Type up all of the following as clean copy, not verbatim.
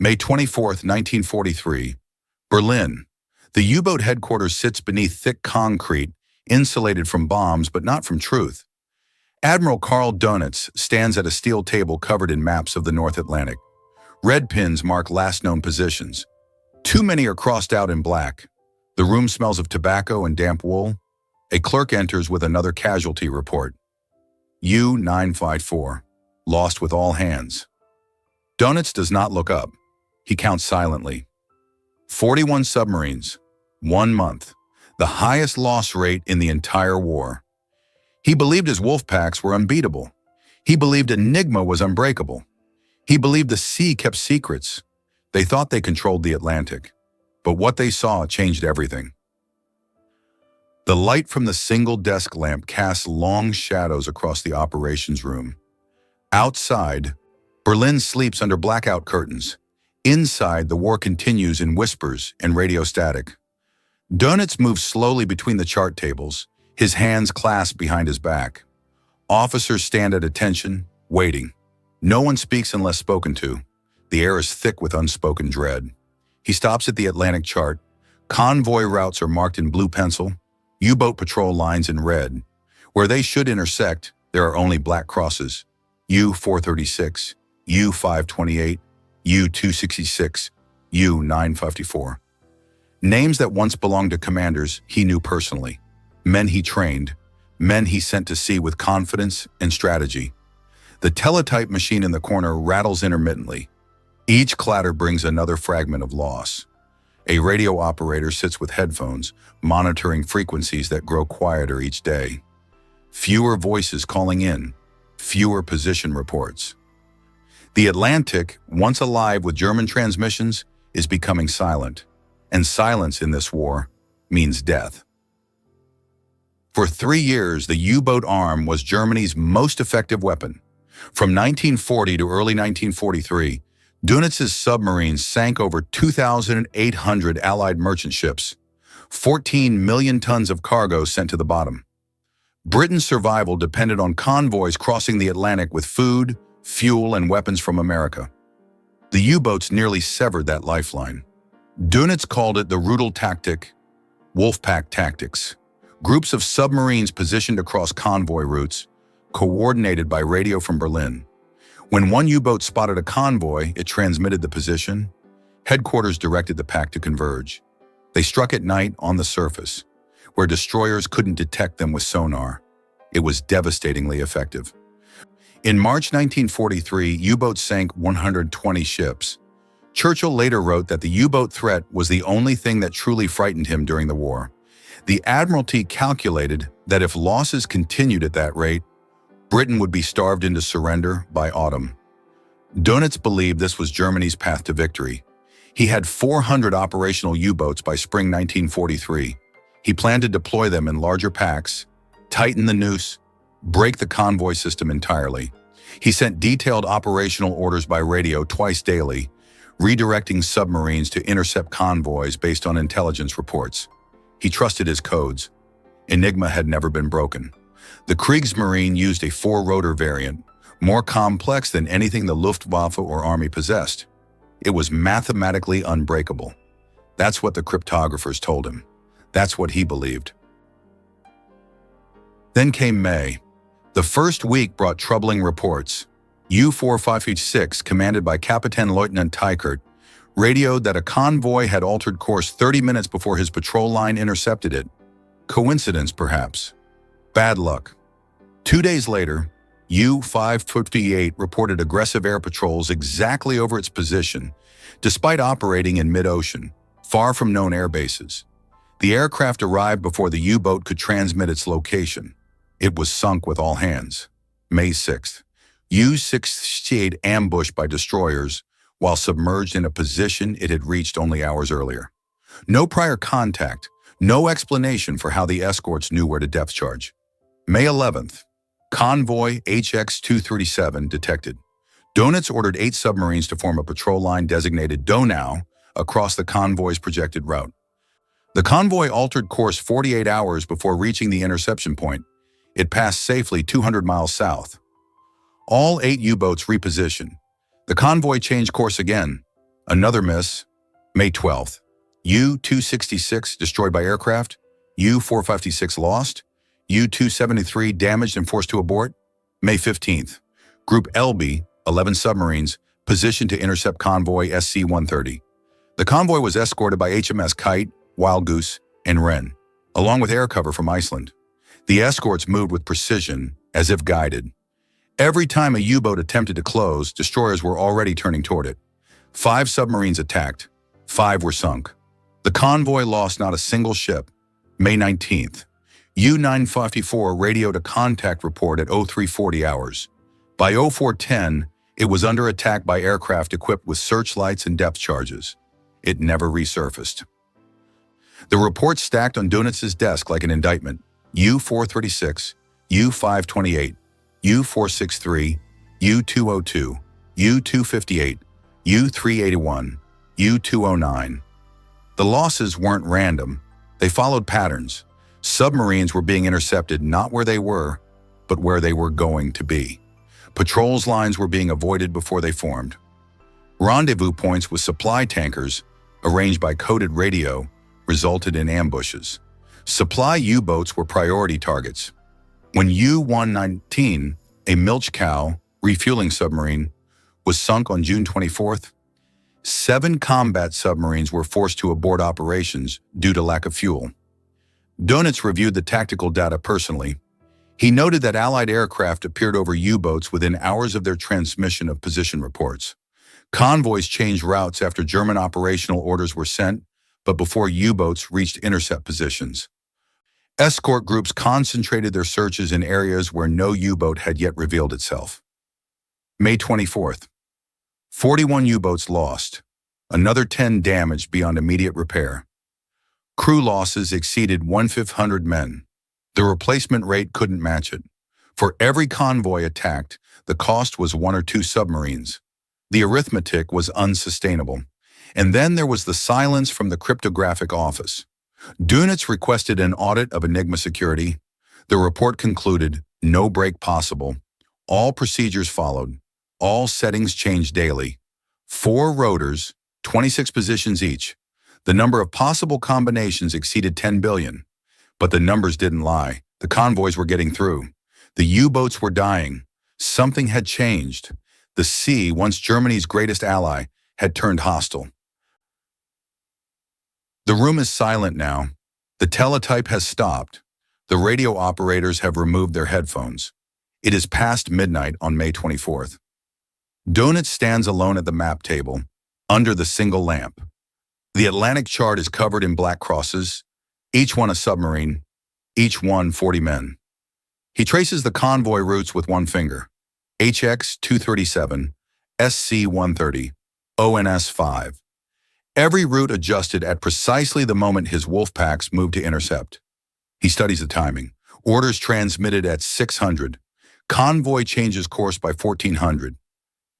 May 24, 1943, Berlin. The U-boat headquarters sits beneath thick concrete, insulated from bombs but not from truth. Admiral Karl Dönitz stands at a steel table covered in maps of the North Atlantic. Red pins mark last known positions. Too many are crossed out in black. The room smells of tobacco and damp wool. A clerk enters with another casualty report. U-954, lost with all hands. Dönitz does not look up. He counts silently. 41 submarines, 1 month, the highest loss rate in the entire war. He believed his Wolfpacks were unbeatable. He believed Enigma was unbreakable. He believed the sea kept secrets. They thought they controlled the Atlantic. But what they saw changed everything. The light from the single desk lamp casts long shadows across the operations room. Outside, Berlin sleeps under blackout curtains. Inside, the war continues in whispers and radio static. Dönitz moves slowly between the chart tables, his hands clasped behind his back. Officers stand at attention, waiting. No one speaks unless spoken to. The air is thick with unspoken dread. He stops at the Atlantic chart. Convoy routes are marked in blue pencil, U-boat patrol lines in red. Where they should intersect, there are only black crosses. U-436, U-528, U-266, U-954. Names that once belonged to commanders he knew personally. Men he trained, men he sent to sea with confidence and strategy. The teletype machine in the corner rattles intermittently. Each clatter brings another fragment of loss. A radio operator sits with headphones, monitoring frequencies that grow quieter each day. Fewer voices calling in, fewer position reports. The Atlantic, once alive with German transmissions, is becoming silent. And silence in this war means death. For 3 years, the U-boat arm was Germany's most effective weapon. From 1940 to early 1943, Dönitz's submarines sank over 2,800 Allied merchant ships, 14 million tons of cargo sent to the bottom. Britain's survival depended on convoys crossing the Atlantic with food, fuel, and weapons from America. The U-boats nearly severed that lifeline. Dönitz called it the Rudel tactic, Wolfpack tactics. Groups of submarines positioned across convoy routes, coordinated by radio from Berlin. When one U-boat spotted a convoy, it transmitted the position. Headquarters directed the pack to converge. They struck at night on the surface, where destroyers couldn't detect them with sonar. It was devastatingly effective. In March 1943, U-boats sank 120 ships. Churchill later wrote that the U-boat threat was the only thing that truly frightened him during the war. The Admiralty calculated that if losses continued at that rate, Britain would be starved into surrender by autumn. Dönitz believed this was Germany's path to victory. He had 400 operational U-boats by spring 1943. He planned to deploy them in larger packs, tighten the noose, break the convoy system entirely. He sent detailed operational orders by radio twice daily, redirecting submarines to intercept convoys based on intelligence reports. He trusted his codes. Enigma had never been broken. The Kriegsmarine used a 4-rotor variant, more complex than anything the Luftwaffe or Army possessed. It was mathematically unbreakable. That's what the cryptographers told him. That's what he believed. Then came May. The first week brought troubling reports. U-456, commanded by Kapitän Lieutenant Teichert, radioed that a convoy had altered course 30 minutes before his patrol line intercepted it. Coincidence, perhaps. Bad luck. 2 days later, U-558 reported aggressive air patrols exactly over its position, despite operating in mid-ocean, far from known air bases. The aircraft arrived before the U-boat could transmit its location. It was sunk with all hands. May 6th, U-668 ambushed by destroyers while submerged in a position it had reached only hours earlier. No prior contact, no explanation for how the escorts knew where to depth charge. May 11th, Convoy HX-237 detected. Dönitz ordered 8 submarines to form a patrol line designated Donau across the convoy's projected route. The convoy altered course 48 hours before reaching the interception point. It passed safely 200 miles south. All 8 U-boats repositioned. The convoy changed course again. Another miss, May 12th. U-266 destroyed by aircraft, U-456 lost, U-273 damaged and forced to abort. May 15th. Group LB, 11 submarines, positioned to intercept convoy SC-130. The convoy was escorted by HMS Kite, Wild Goose, and Wren, along with air cover from Iceland. The escorts moved with precision, as if guided. Every time a U-boat attempted to close, destroyers were already turning toward it. 5 submarines attacked, 5 were sunk. The convoy lost not a single ship. May 19th. U-954 radioed a contact report at 0340 hours. By 0410, it was under attack by aircraft equipped with searchlights and depth charges. It never resurfaced. The report stacked on Dönitz's desk like an indictment. U-436, U-528, U-463, U-202, U-258, U-381, U-209. The losses weren't random. They followed patterns. Submarines were being intercepted not where they were, but where they were going to be. Patrols lines were being avoided before they formed. Rendezvous points with supply tankers, arranged by coded radio, resulted in ambushes. Supply U-boats were priority targets. When U-119, a milch cow refueling submarine, was sunk on June 24th, 7 combat submarines were forced to abort operations due to lack of fuel. Dönitz reviewed the tactical data personally. He noted that Allied aircraft appeared over U-boats within hours of their transmission of position reports. Convoys changed routes after German operational orders were sent, but before U-boats reached intercept positions. Escort groups concentrated their searches in areas where no U-boat had yet revealed itself. May 24th. 41 U-boats lost, another 10 damaged beyond immediate repair. Crew losses exceeded 1,500 men. The replacement rate couldn't match it. For every convoy attacked, the cost was 1 or 2 submarines. The arithmetic was unsustainable. And then there was the silence from the cryptographic office. Dönitz requested an audit of Enigma security. The report concluded, no break possible. All procedures followed. All settings changed daily. 4 rotors, 26 positions each. The number of possible combinations exceeded 10 billion. But the numbers didn't lie. The convoys were getting through. The U-boats were dying. Something had changed. The sea, once Germany's greatest ally, had turned hostile. The room is silent now. The teletype has stopped. The radio operators have removed their headphones. It is past midnight on May 24th. Dönitz stands alone at the map table, under the single lamp. The Atlantic chart is covered in black crosses, each one a submarine, each one 40 men. He traces the convoy routes with one finger. HX-237, SC-130, ONS-5. Every route adjusted at precisely the moment his Wolfpacks moved to intercept. He studies the timing. Orders transmitted at 600. Convoy changes course by 1400.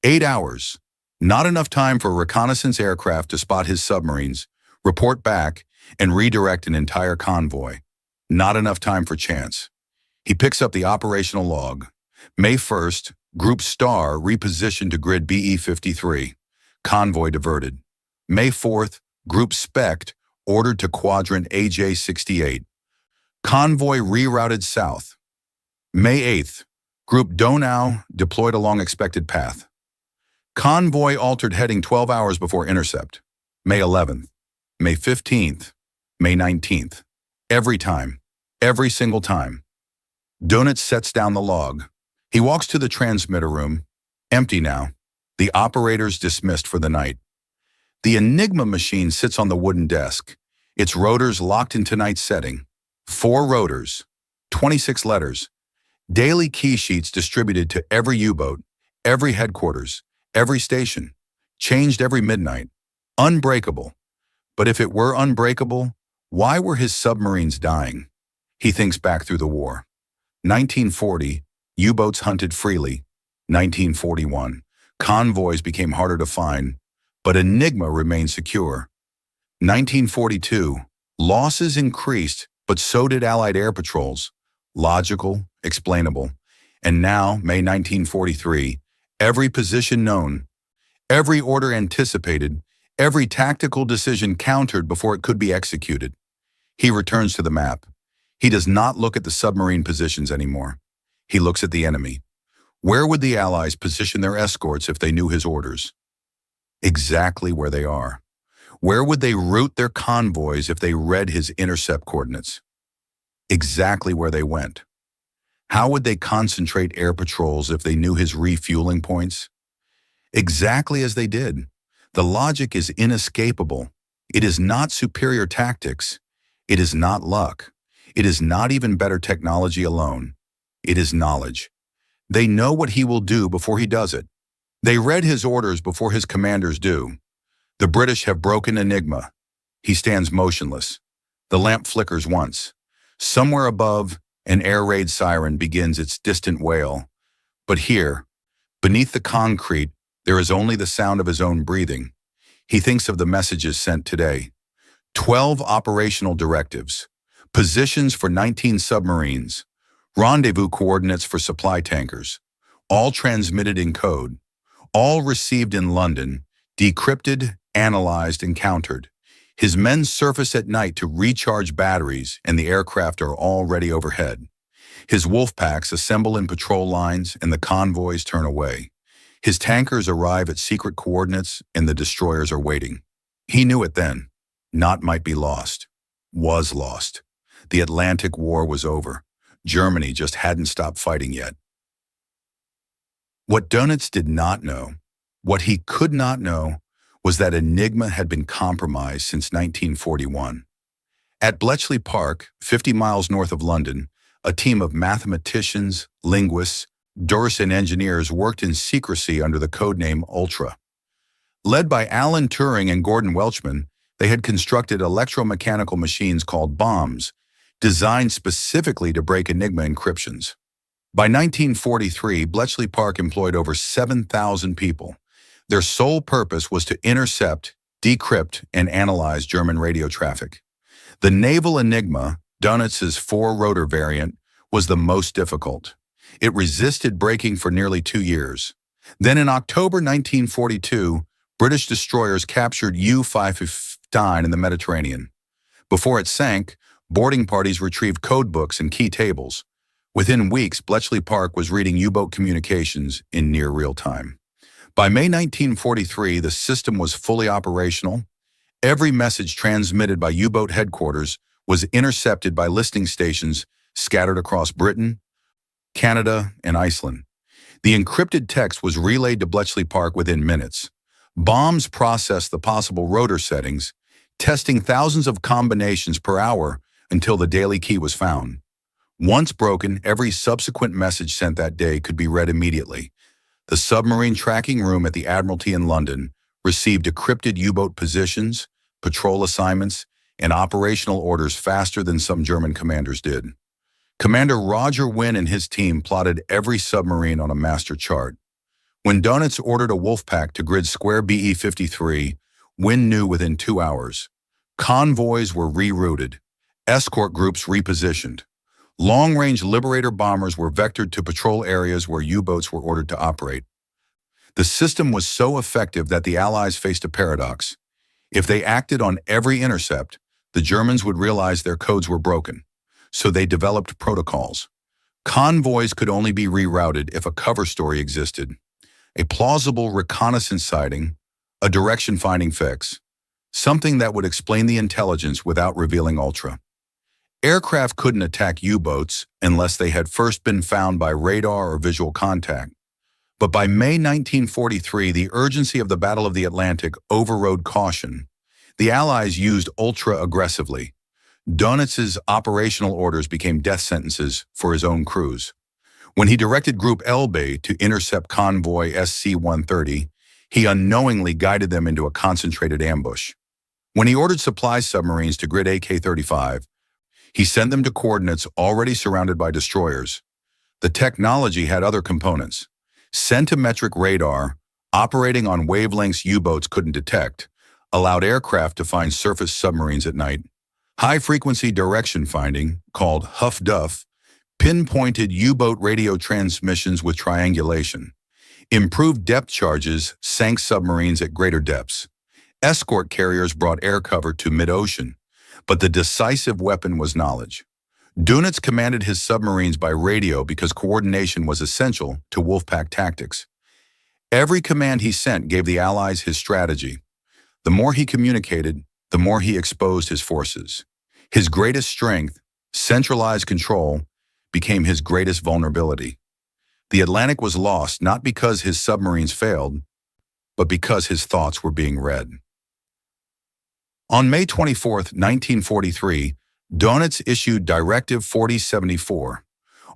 8 hours. Not enough time for a reconnaissance aircraft to spot his submarines, report back, and redirect an entire convoy. Not enough time for chance. He picks up the operational log. May 1st, Group Star repositioned to grid BE-53. Convoy diverted. May 4th, Group Spect ordered to quadrant AJ-68. Convoy rerouted south. May 8th, Group Donau deployed along expected path. Convoy altered heading 12 hours before intercept. May 11th, May 15th, May 19th. Every time, every single time. Dönitz sets down the log. He walks to the transmitter room, empty now. The operators dismissed for the night. The Enigma machine sits on the wooden desk, its rotors locked into night setting. 4 rotors, 26 letters, daily key sheets distributed to every U-boat, every headquarters, every station, changed every midnight, unbreakable. But if it were unbreakable, why were his submarines dying? He thinks back through the war. 1940, U-boats hunted freely. 1941, convoys became harder to find, but Enigma remained secure. 1942, losses increased, but so did Allied air patrols. Logical, explainable. And now, May 1943, every position known, every order anticipated, Every tactical decision countered before it could be executed. He returns to the map. He does not look at the submarine positions anymore. He looks at the enemy. Where would the Allies position their escorts if they knew his orders? Exactly where they are. Where would they route their convoys if they read his intercept coordinates? Exactly where they went. How would they concentrate air patrols if they knew his refueling points? Exactly as they did. The logic is inescapable. It is not superior tactics. It is not luck. It is not even better technology alone. It is knowledge. They know what he will do before he does it. They read his orders before his commanders do. The British have broken Enigma. He stands motionless. The lamp flickers once. Somewhere above, an air raid siren begins its distant wail. But here, beneath the concrete, there is only the sound of his own breathing. He thinks of the messages sent today. 12 operational directives. Positions for 19 submarines. Rendezvous coordinates for supply tankers. All transmitted in code. All received in London, decrypted, analyzed, and countered. His men surface at night to recharge batteries, and the aircraft are already overhead. His Wolfpacks assemble in patrol lines, and the convoys turn away. His tankers arrive at secret coordinates, and the destroyers are waiting. He knew it then. Not might be lost. Was lost. The Atlantic War was over. Germany just hadn't stopped fighting yet. What Dönitz did not know, what he could not know, was that Enigma had been compromised since 1941. At Bletchley Park, 50 miles north of London, a team of mathematicians, linguists, jurists, and engineers worked in secrecy under the codename Ultra. Led by Alan Turing and Gordon Welchman, they had constructed electromechanical machines called bombs, designed specifically to break Enigma encryptions. By 1943, Bletchley Park employed over 7,000 people. Their sole purpose was to intercept, decrypt, and analyze German radio traffic. The naval Enigma, Dönitz's 4-rotor variant, was the most difficult. It resisted breaking for nearly 2 years. Then in October 1942, British destroyers captured U-515 in the Mediterranean. Before it sank, boarding parties retrieved codebooks and key tables. Within weeks, Bletchley Park was reading U-boat communications in near real time. By May 1943, the system was fully operational. Every message transmitted by U-boat headquarters was intercepted by listening stations scattered across Britain, Canada, and Iceland. The encrypted text was relayed to Bletchley Park within minutes. Bombs processed the possible rotor settings, testing thousands of combinations per hour until the daily key was found. Once broken, every subsequent message sent that day could be read immediately. The submarine tracking room at the Admiralty in London received decrypted U-boat positions, patrol assignments, and operational orders faster than some German commanders did. Commander Roger Wynne and his team plotted every submarine on a master chart. When Dönitz ordered a Wolfpack to grid square BE-53, Wynne knew within 2 hours. Convoys were rerouted, escort groups repositioned. Long-range Liberator bombers were vectored to patrol areas where U-boats were ordered to operate. The system was so effective that the Allies faced a paradox. If they acted on every intercept, the Germans would realize their codes were broken. So they developed protocols. Convoys could only be rerouted if a cover story existed, a plausible reconnaissance sighting, a direction-finding fix, something that would explain the intelligence without revealing Ultra. Aircraft couldn't attack U-boats unless they had first been found by radar or visual contact. But by May 1943, the urgency of the Battle of the Atlantic overrode caution. The Allies used Ultra aggressively. Dönitz's operational orders became death sentences for his own crews. When he directed Group Elbe to intercept convoy SC-130, he unknowingly guided them into a concentrated ambush. When he ordered supply submarines to grid AK-35, he sent them to coordinates already surrounded by destroyers. The technology had other components. Centimetric radar, operating on wavelengths U-boats couldn't detect, allowed aircraft to find surface submarines at night. High-frequency direction finding, called HUF-DUF, pinpointed U-boat radio transmissions with triangulation. Improved depth charges sank submarines at greater depths. Escort carriers brought air cover to mid-ocean, but the decisive weapon was knowledge. Dönitz commanded his submarines by radio because coordination was essential to Wolfpack tactics. Every command he sent gave the Allies his strategy. The more he communicated, the more he exposed his forces. His greatest strength, centralized control, became his greatest vulnerability. The Atlantic was lost not because his submarines failed, but because his thoughts were being read. On May 24, 1943, Dönitz issued Directive 4074.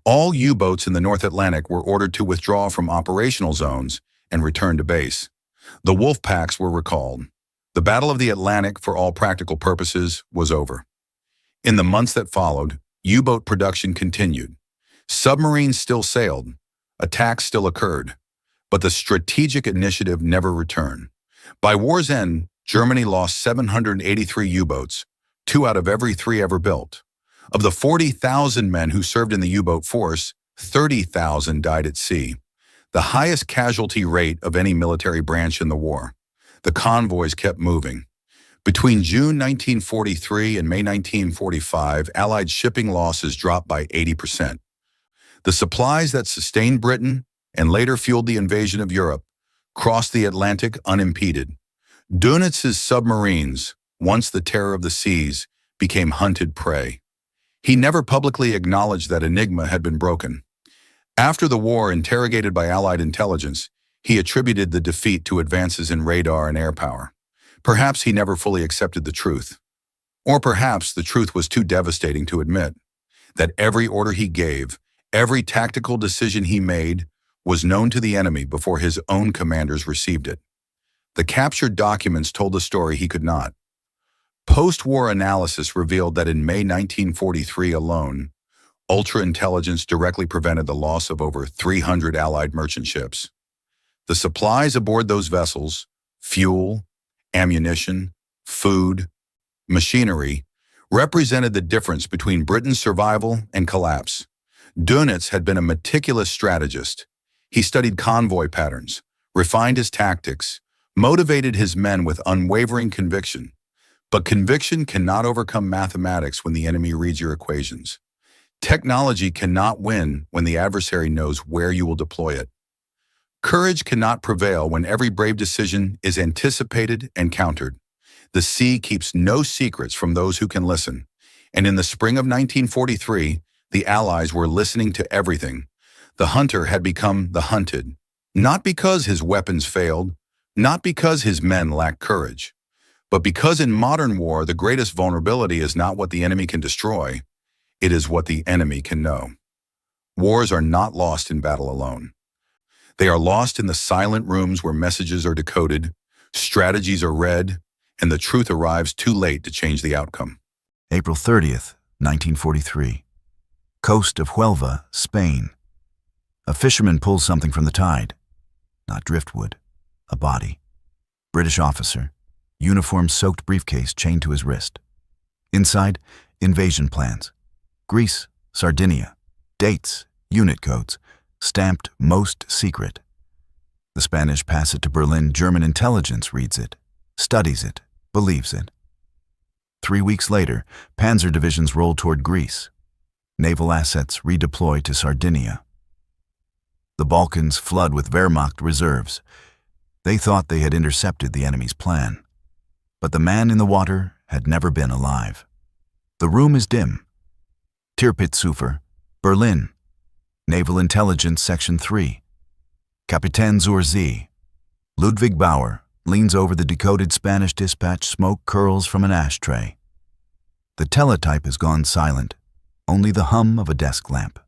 All U-boats in the North Atlantic were ordered to withdraw from operational zones and return to base. The Wolfpacks were recalled. The Battle of the Atlantic, for all practical purposes, was over. In the months that followed, U-boat production continued. Submarines still sailed. Attacks still occurred. But the strategic initiative never returned. By war's end, Germany lost 783 U-boats, 2 out of every 3 ever built. Of the 40,000 men who served in the U-boat force, 30,000 died at sea, the highest casualty rate of any military branch in the war. The convoys kept moving. Between June 1943 and May 1945, Allied shipping losses dropped by 80%. The supplies that sustained Britain and later fueled the invasion of Europe crossed the Atlantic unimpeded. Dönitz's submarines, once the terror of the seas, became hunted prey. He never publicly acknowledged that enigma had been broken. After the war, interrogated by Allied intelligence, he attributed the defeat to advances in radar and air power. Perhaps he never fully accepted the truth. Or perhaps the truth was too devastating to admit, that every order he gave, every tactical decision he made, was known to the enemy before his own commanders received it. The captured documents told a story he could not. Post-war analysis revealed that in May 1943 alone, ultra-intelligence directly prevented the loss of over 300 Allied merchant ships. The supplies aboard those vessels, fuel, ammunition, food, machinery, represented the difference between Britain's survival and collapse. Dönitz had been a meticulous strategist. He studied convoy patterns, refined his tactics, motivated his men with unwavering conviction. But conviction cannot overcome mathematics when the enemy reads your equations. Technology cannot win when the adversary knows where you will deploy it. Courage cannot prevail when every brave decision is anticipated and countered. The sea keeps no secrets from those who can listen. And in the spring of 1943, the Allies were listening to everything. The hunter had become the hunted, not because his weapons failed, not because his men lacked courage, but because in modern war, the greatest vulnerability is not what the enemy can destroy, it is what the enemy can know. Wars are not lost in battle alone. They are lost in the silent rooms where messages are decoded, strategies are read, and the truth arrives too late to change the outcome. April 30th, 1943. Coast of Huelva, Spain. A fisherman pulls something from the tide. Not driftwood, a body. British officer, uniform-soaked briefcase chained to his wrist. Inside, invasion plans. Greece, Sardinia. Dates, unit codes, stamped most secret. The Spanish pass it to Berlin. German intelligence reads it, studies it, believes it. 3 weeks later, panzer divisions roll toward Greece. Naval assets redeploy to Sardinia. The Balkans flood with Wehrmacht reserves. They thought they had intercepted the enemy's plan. But the man in the water had never been alive. The room is dim. Tirpitzufer, Berlin. Naval Intelligence Section 3. Kapitän zur See. Ludwig Bauer leans over the decoded Spanish dispatch. Smoke curls from an ashtray. The teletype has gone silent. Only the hum of a desk lamp.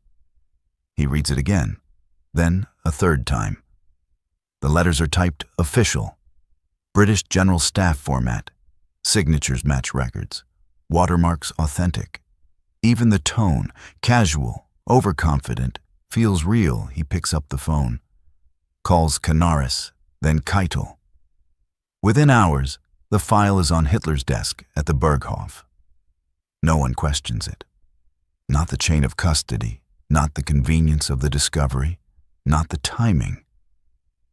He reads it again, then a third time. The letters are typed official, British General Staff format. Signatures match records. Watermarks authentic. Even the tone, casual, overconfident, feels real. He picks up the phone. Calls Canaris, then Keitel. Within hours, the file is on Hitler's desk at the Berghof. No one questions it. Not the chain of custody, not the convenience of the discovery, not the timing.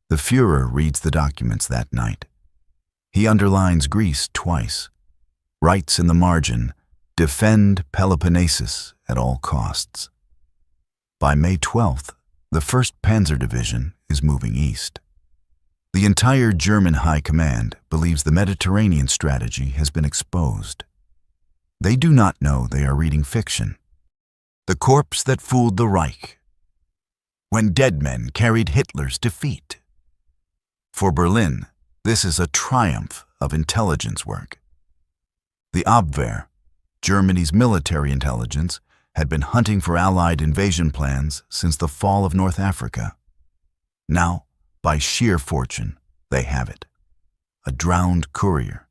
The Führer reads the documents that night. He underlines Greece twice, writes in the margin, "Defend Peloponnesus at all costs." By May 12th, the 1st Panzer Division is moving east. The entire German High Command believes the Mediterranean strategy has been exposed. They do not know they are reading fiction. The corpse that fooled the Reich. When dead men carried Hitler's defeat. For Berlin, this is a triumph of intelligence work. The Abwehr, Germany's military intelligence, had been hunting for Allied invasion plans since the fall of North Africa. Now, by sheer fortune, they have it. A drowned courier,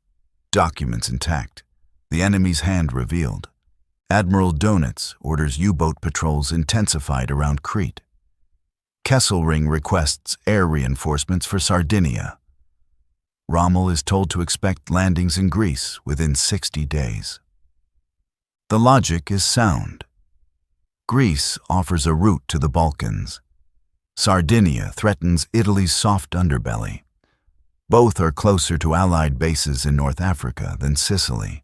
documents intact, the enemy's hand revealed. Admiral Dönitz orders U-boat patrols intensified around Crete. Kesselring requests air reinforcements for Sardinia. Rommel is told to expect landings in Greece within 60 days. The logic is sound. Greece offers a route to the Balkans. Sardinia threatens Italy's soft underbelly. Both are closer to Allied bases in North Africa than Sicily.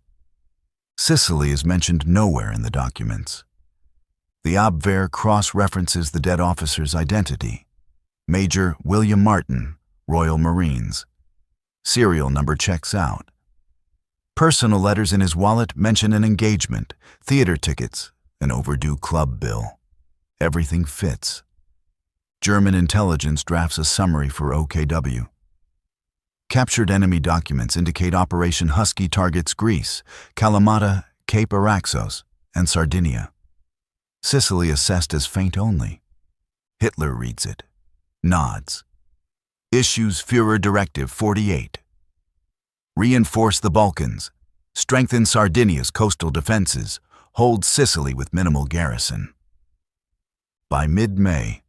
Sicily is mentioned nowhere in the documents. The Abwehr cross-references the dead officer's identity. Major William Martin, Royal Marines. Serial number checks out. Personal letters in his wallet mention an engagement, theater tickets, an overdue club bill. Everything fits. German intelligence drafts a summary for OKW. Captured enemy documents indicate Operation Husky targets Greece, Kalamata, Cape Araxos, and Sardinia. Sicily assessed as faint only. Hitler reads it, nods. Issues Führer Directive 48. Reinforce the Balkans, strengthen Sardinia's coastal defenses, hold Sicily with minimal garrison. By mid-May,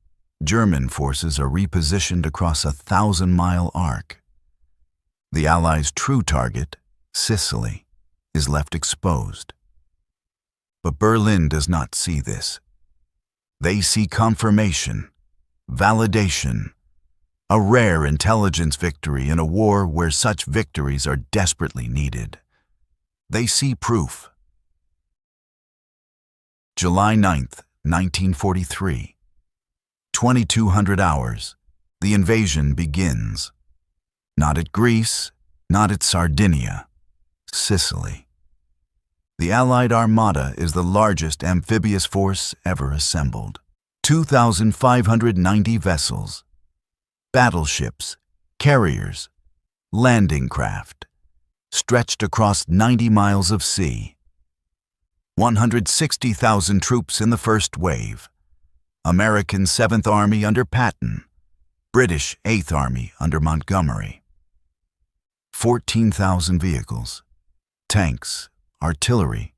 German forces are repositioned across a 1,000-mile arc. The Allies' true target, Sicily, is left exposed. But Berlin does not see this. They see confirmation, validation, a rare intelligence victory in a war where such victories are desperately needed. They see proof. July 9th, 1943. 2200 hours. The invasion begins. Not at Greece, not at Sardinia, Sicily. The Allied Armada is the largest amphibious force ever assembled. 2,590 vessels, battleships, carriers, landing craft, stretched across 90 miles of sea. 160,000 troops in the first wave. American 7th Army under Patton, British 8th Army under Montgomery. 14,000 vehicles, tanks, artillery,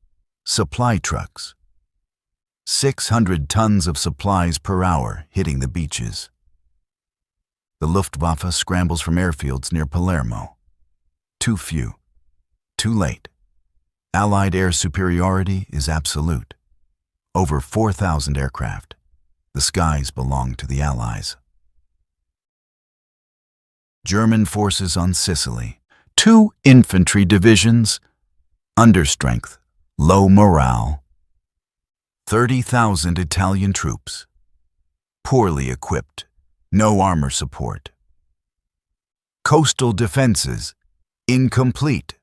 supply trucks. 600 tons of supplies per hour hitting the beaches. The Luftwaffe scrambles from airfields near Palermo. Too few, too late. Allied air superiority is absolute. Over 4,000 aircraft. The skies belong to the Allies. German forces on Sicily. 2 infantry divisions. Understrength, low morale. 30,000 Italian troops. Poorly equipped, no armor support. Coastal defenses, incomplete.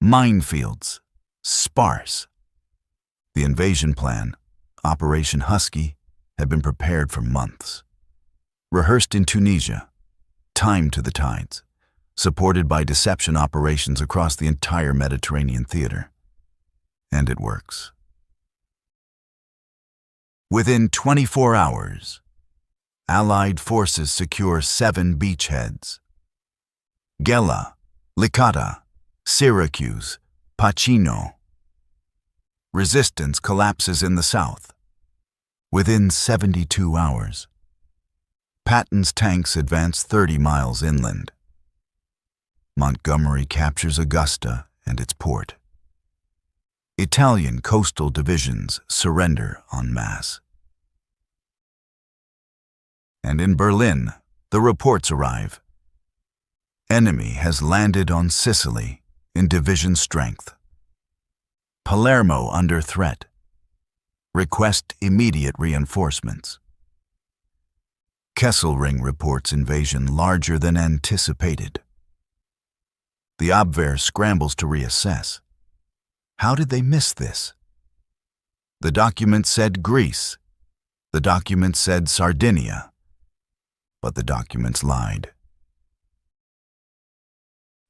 Minefields, sparse. The invasion plan, Operation Husky, had been prepared for months. Rehearsed in Tunisia, timed to the tides, supported by deception operations across the entire Mediterranean theater. And it works. Within 24 hours, Allied forces secure 7 beachheads. Gela, Licata, Syracuse, Pacino. Resistance collapses in the south. Within 72 hours, Patton's tanks advance 30 miles inland. Montgomery captures Augusta and its port. Italian coastal divisions surrender en masse. And in Berlin, the reports arrive. Enemy has landed on Sicily in division strength. Palermo under threat. Request immediate reinforcements. Kesselring reports invasion larger than anticipated. The Abwehr scrambles to reassess. How did they miss this? The document said Greece. The document said Sardinia. But the documents lied.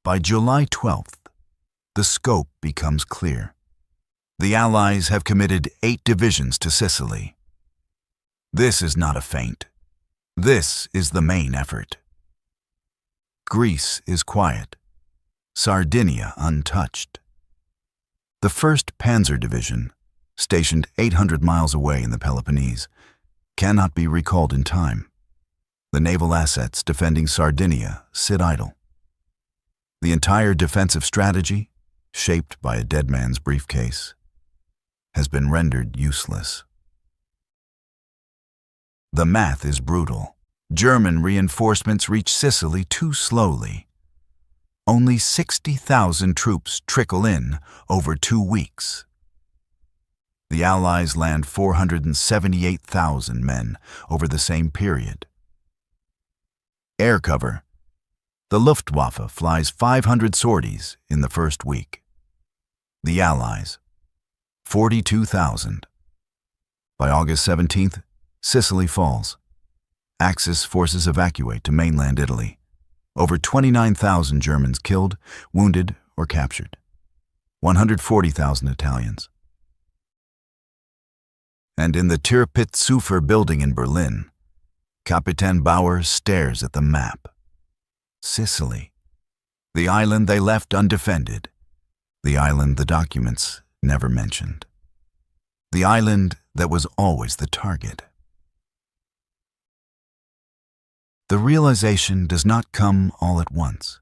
By July 12th, the scope becomes clear. The Allies have committed 8 divisions to Sicily. This is not a feint. This is the main effort. Greece is quiet. Sardinia untouched. The 1st Panzer Division, stationed 800 miles away in the Peloponnese, cannot be recalled in time. The naval assets defending Sardinia sit idle. The entire defensive strategy, shaped by a dead man's briefcase, has been rendered useless. The math is brutal. German reinforcements reach Sicily too slowly. Only 60,000 troops trickle in over 2 weeks. The Allies land 478,000 men over the same period. Air cover. The Luftwaffe flies 500 sorties in the first week. The Allies, 42,000. By August 17th, Sicily falls. Axis forces evacuate to mainland Italy. Over 29,000 Germans killed, wounded, or captured. 140,000 Italians. And in the Tirpitz-Zufer building in Berlin, Kapitän Bauer stares at the map. Sicily, the island they left undefended, the island the documents never mentioned, the island that was always the target. The realization does not come all at once.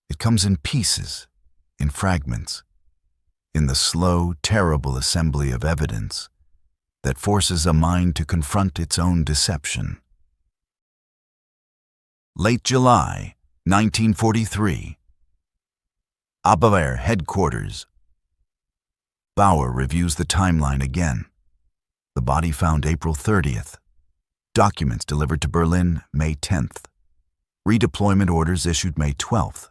It comes in pieces, in fragments, in the slow, terrible assembly of evidence that forces a mind to confront its own deception. Late July, 1943. Abwehr headquarters. Bauer reviews the timeline again. The body found April 30th. Documents delivered to Berlin May 10th. Redeployment orders issued May 12th.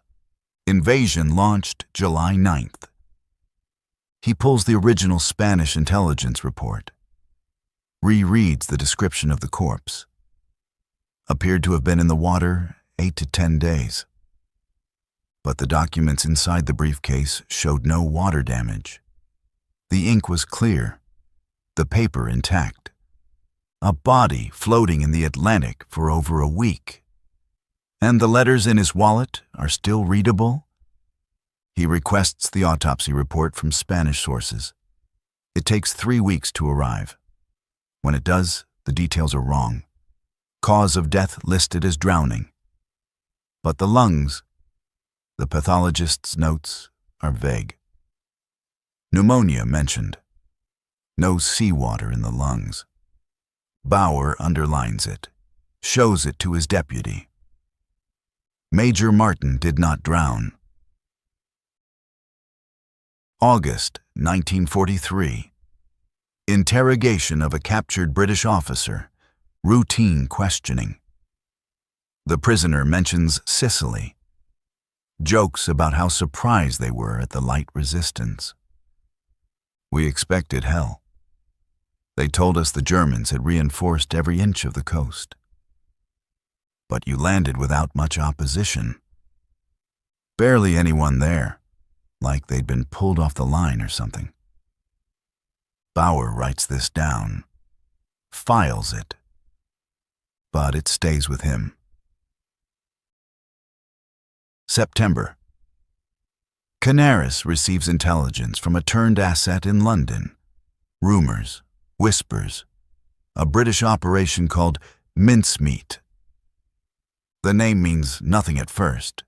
Invasion launched July 9th. He pulls the original Spanish intelligence report. Rereads the description of the corpse. Appeared to have been in the water 8 to 10 days. But the documents inside the briefcase showed no water damage. The ink was clear, the paper intact. A body floating in the Atlantic for over a week. And the letters in his wallet are still readable? He requests the autopsy report from Spanish sources. It takes 3 weeks to arrive. When it does, the details are wrong. Cause of death listed as drowning. But the lungs, the pathologist's notes are vague. Pneumonia mentioned. No seawater in the lungs. Bauer underlines it, shows it to his deputy. Major Martin did not drown. August 1943. Interrogation of a captured British officer. Routine questioning. The prisoner mentions Sicily. Jokes about how surprised they were at the light resistance. We expected hell. They told us the Germans had reinforced every inch of the coast. But you landed without much opposition. Barely anyone there, like they'd been pulled off the line or something. Bauer writes this down, files it, but it stays with him. September. Canaris receives intelligence from a turned asset in London. Rumors, whispers, a British operation called Mincemeat. The name means nothing at first.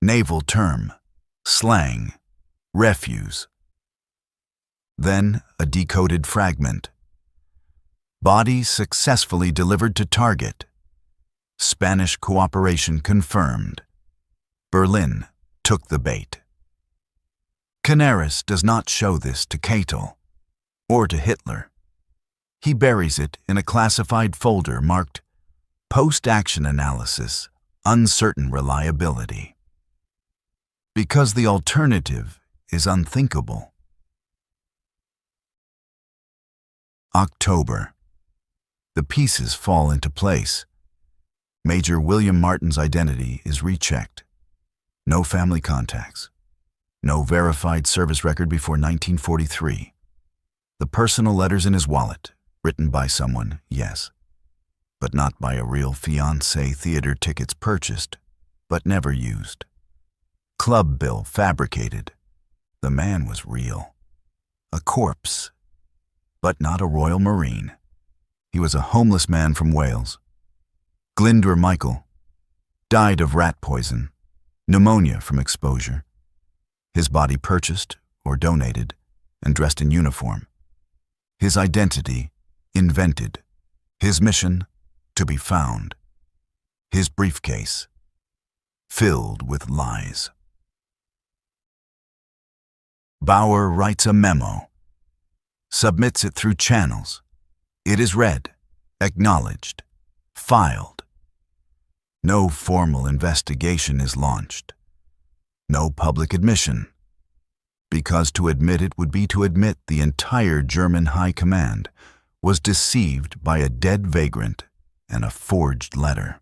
Naval term, slang, refuse. Then a decoded fragment. Body successfully delivered to target. Spanish cooperation confirmed. Berlin took the bait. Canaris does not show this to Keitel or to Hitler. He buries it in a classified folder marked Post-Action Analysis, Uncertain Reliability. Because the alternative is unthinkable. October. The pieces fall into place. Major William Martin's identity is rechecked. No family contacts. No verified service record before 1943. The personal letters in his wallet, written by someone, yes, but not by a real fiancé. Theater tickets purchased, but never used. Club bill fabricated. The man was real. A corpse, but not a Royal Marine. He was a homeless man from Wales. Glyndwr Michael died of rat poison, pneumonia from exposure. His body purchased or donated and dressed in uniform. His identity invented. His mission to be found. His briefcase filled with lies. Bauer writes a memo, submits it through channels. It is read, acknowledged, filed. No formal investigation is launched. No public admission, because to admit it would be to admit the entire German High Command was deceived by a dead vagrant and a forged letter.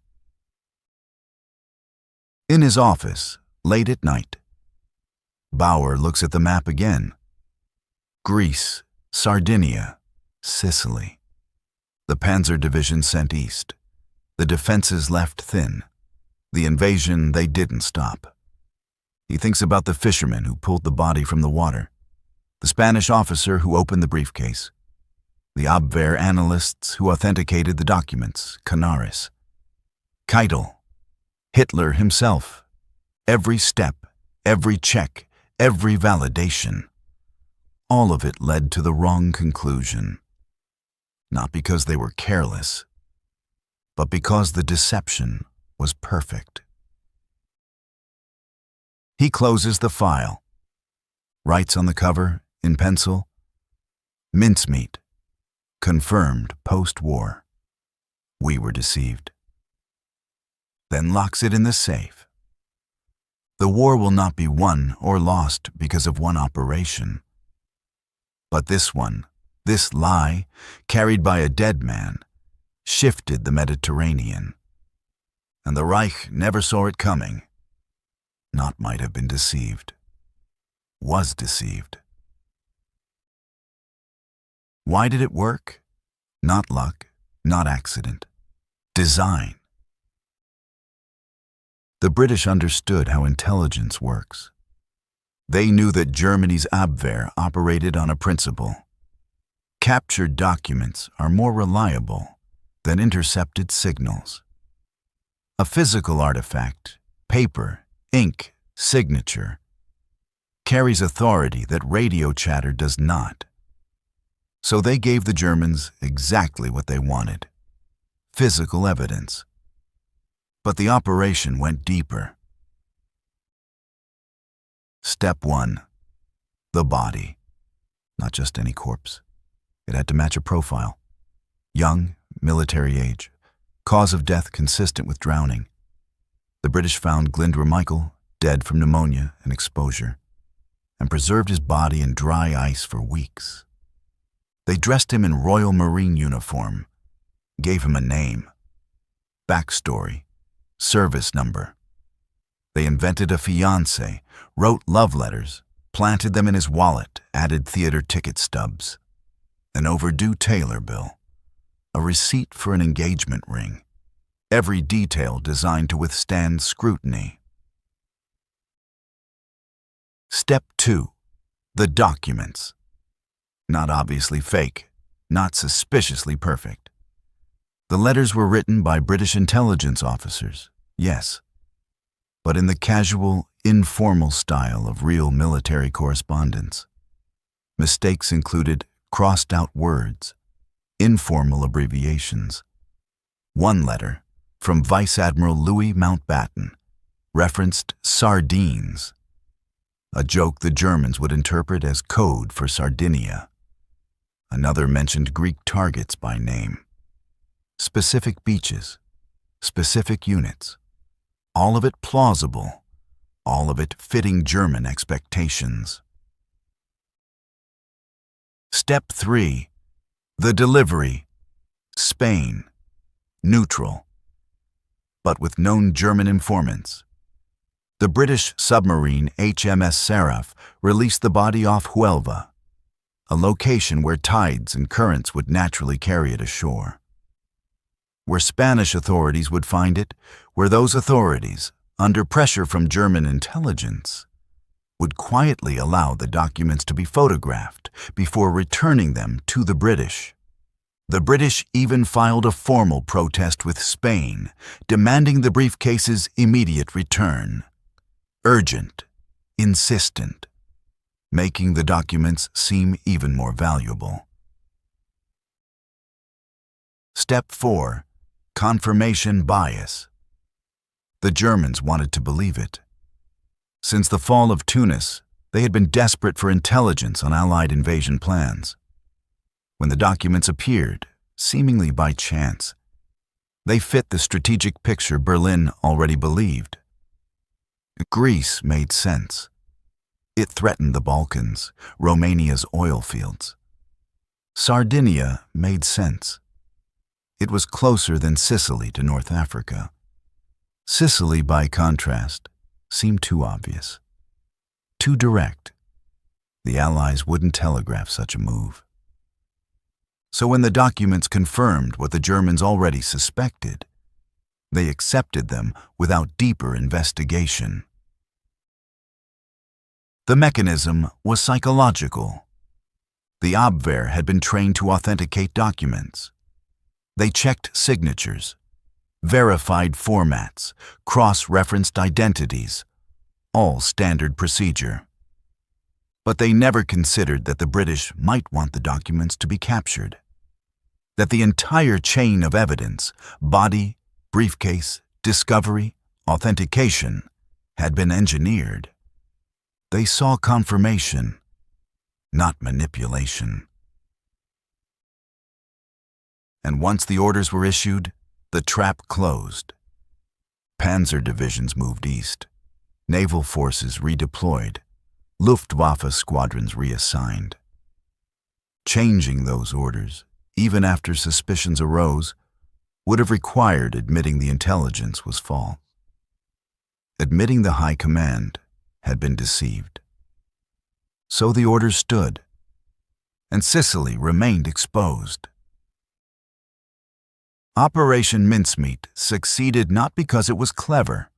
In his office, late at night, Bauer looks at the map again. Greece, Sardinia, Sicily. The Panzer Division sent east. The defenses left thin. The invasion they didn't stop. He thinks about the fisherman who pulled the body from the water, the Spanish officer who opened the briefcase, the Abwehr analysts who authenticated the documents, Canaris, Keitel, Hitler himself. Every step, every check, every validation. All of it led to the wrong conclusion. Not because they were careless, but because the deception was perfect. He closes the file, writes on the cover, in pencil, mincemeat, confirmed post-war. We were deceived. Then locks it in the safe. The war will not be won or lost because of one operation. But this one, this lie, carried by a dead man, shifted the Mediterranean. And the Reich never saw it coming. Not might have been deceived. Was deceived. Why did it work? Not luck, not accident. Design. The British understood how intelligence works. They knew that Germany's Abwehr operated on a principle. Captured documents are more reliable than intercepted signals. A physical artifact, paper, ink, signature, carries authority that radio chatter does not. So they gave the Germans exactly what they wanted: physical evidence. But the operation went deeper. Step 1. The body. Not just any corpse. It had to match a profile. Young, military age. Cause of death consistent with drowning. The British found Glyndwr Michael dead from pneumonia and exposure, and preserved his body in dry ice for weeks. They dressed him in Royal Marine uniform, gave him a name, backstory, service number. They invented a fiancé, wrote love letters, planted them in his wallet, added theater ticket stubs, an overdue tailor bill, a receipt for an engagement ring, every detail designed to withstand scrutiny. Step 2. The documents. Not obviously fake, not suspiciously perfect. The letters were written by British intelligence officers, yes, but in the casual, informal style of real military correspondence. Mistakes included crossed-out words, informal abbreviations. One letter, from Vice Admiral Louis Mountbatten, referenced sardines, a joke the Germans would interpret as code for Sardinia. Another mentioned Greek targets by name. Specific beaches, specific units, all of it plausible, all of it fitting German expectations. Step 3. The delivery. Spain. Neutral. But with known German informants. The British submarine HMS Seraph released the body off Huelva, a location where tides and currents would naturally carry it ashore. Where Spanish authorities would find it, where those authorities, under pressure from German intelligence, would quietly allow the documents to be photographed before returning them to the British. The British even filed a formal protest with Spain, demanding the briefcase's immediate return. Urgent, insistent, making the documents seem even more valuable. Step 4. Confirmation bias. The Germans wanted to believe it. Since the fall of Tunis, they had been desperate for intelligence on Allied invasion plans. When the documents appeared, seemingly by chance, they fit the strategic picture Berlin already believed. Greece made sense. It threatened the Balkans, Romania's oil fields. Sardinia made sense. It was closer than Sicily to North Africa. Sicily, by contrast, seemed too obvious, too direct. The Allies wouldn't telegraph such a move. So when the documents confirmed what the Germans already suspected, they accepted them without deeper investigation. The mechanism was psychological. The Abwehr had been trained to authenticate documents. They checked signatures, verified formats, cross-referenced identities, all standard procedure. But they never considered that the British might want the documents to be captured, that the entire chain of evidence, body, briefcase, discovery, authentication, had been engineered. They saw confirmation, not manipulation. And once the orders were issued, the trap closed. Panzer divisions moved east, naval forces redeployed, Luftwaffe squadrons reassigned. Changing those orders, even after suspicions arose, would have required admitting the intelligence was false. Admitting the high command had been deceived. So the orders stood, and Sicily remained exposed. Operation Mincemeat succeeded not because it was clever.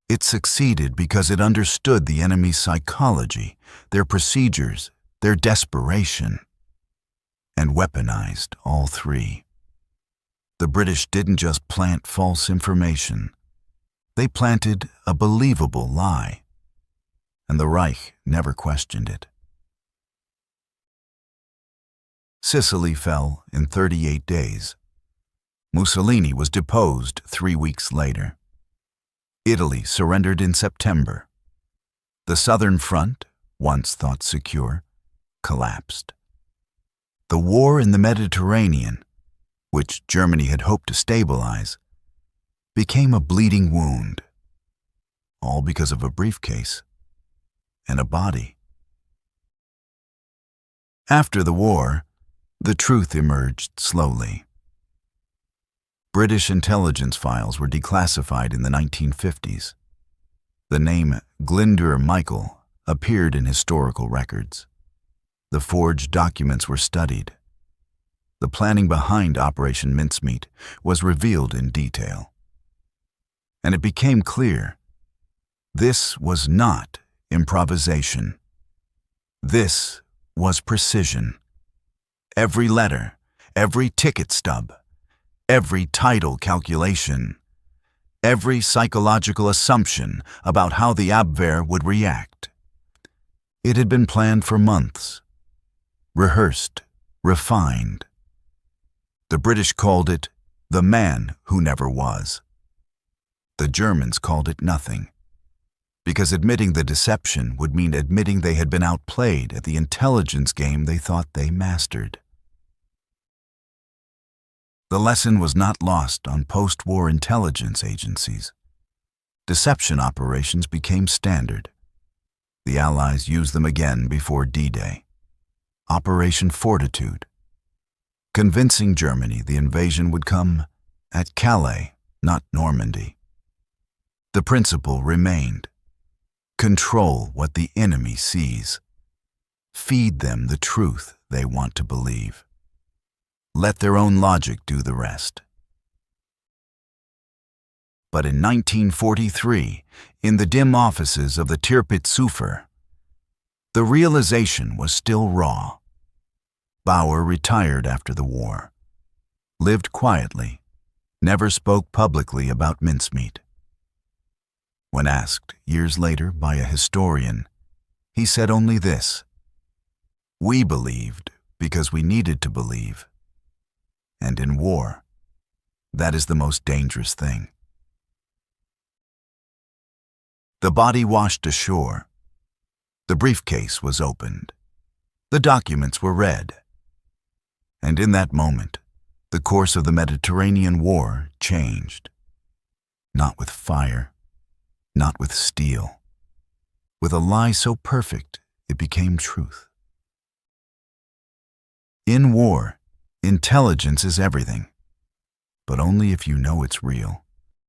It succeeded because it understood the enemy's psychology, their procedures, their desperation, and weaponized all three. The British didn't just plant false information. They planted a believable lie, and the Reich never questioned it. Sicily fell in 38 days. Mussolini was deposed 3 weeks later. Italy surrendered in September. The southern front, once thought secure, collapsed. The war in the Mediterranean, which Germany had hoped to stabilize, became a bleeding wound, all because of a briefcase and a body. After the war, the truth emerged slowly. British intelligence files were declassified in the 1950s. The name Glyndŵr Michael appeared in historical records. The forged documents were studied. The planning behind Operation Mincemeat was revealed in detail. And it became clear, this was not improvisation. This was precision. Every letter, every ticket stub, every title calculation, every psychological assumption about how the Abwehr would react. It had been planned for months, rehearsed, refined. The British called it the man who never was. The Germans called it nothing, because admitting the deception would mean admitting they had been outplayed at the intelligence game they thought they mastered. The lesson was not lost on post-war intelligence agencies. Deception operations became standard. The Allies used them again before D-Day. Operation Fortitude, convincing Germany the invasion would come at Calais, not Normandy. The principle remained: control what the enemy sees. Feed them the truth they want to believe. Let their own logic do the rest. But in 1943, in the dim offices of the Tirpitz-Sufer, the realization was still raw. Bauer retired after the war, lived quietly, never spoke publicly about mincemeat. When asked years later by a historian, he said only this: "We believed because we needed to believe. And in war, that is the most dangerous thing." The body washed ashore. The briefcase was opened. The documents were read. And in that moment, the course of the Mediterranean War changed. Not with fire, not with steel. With a lie so perfect, it became truth. In war, intelligence is everything, but only if you know it's real.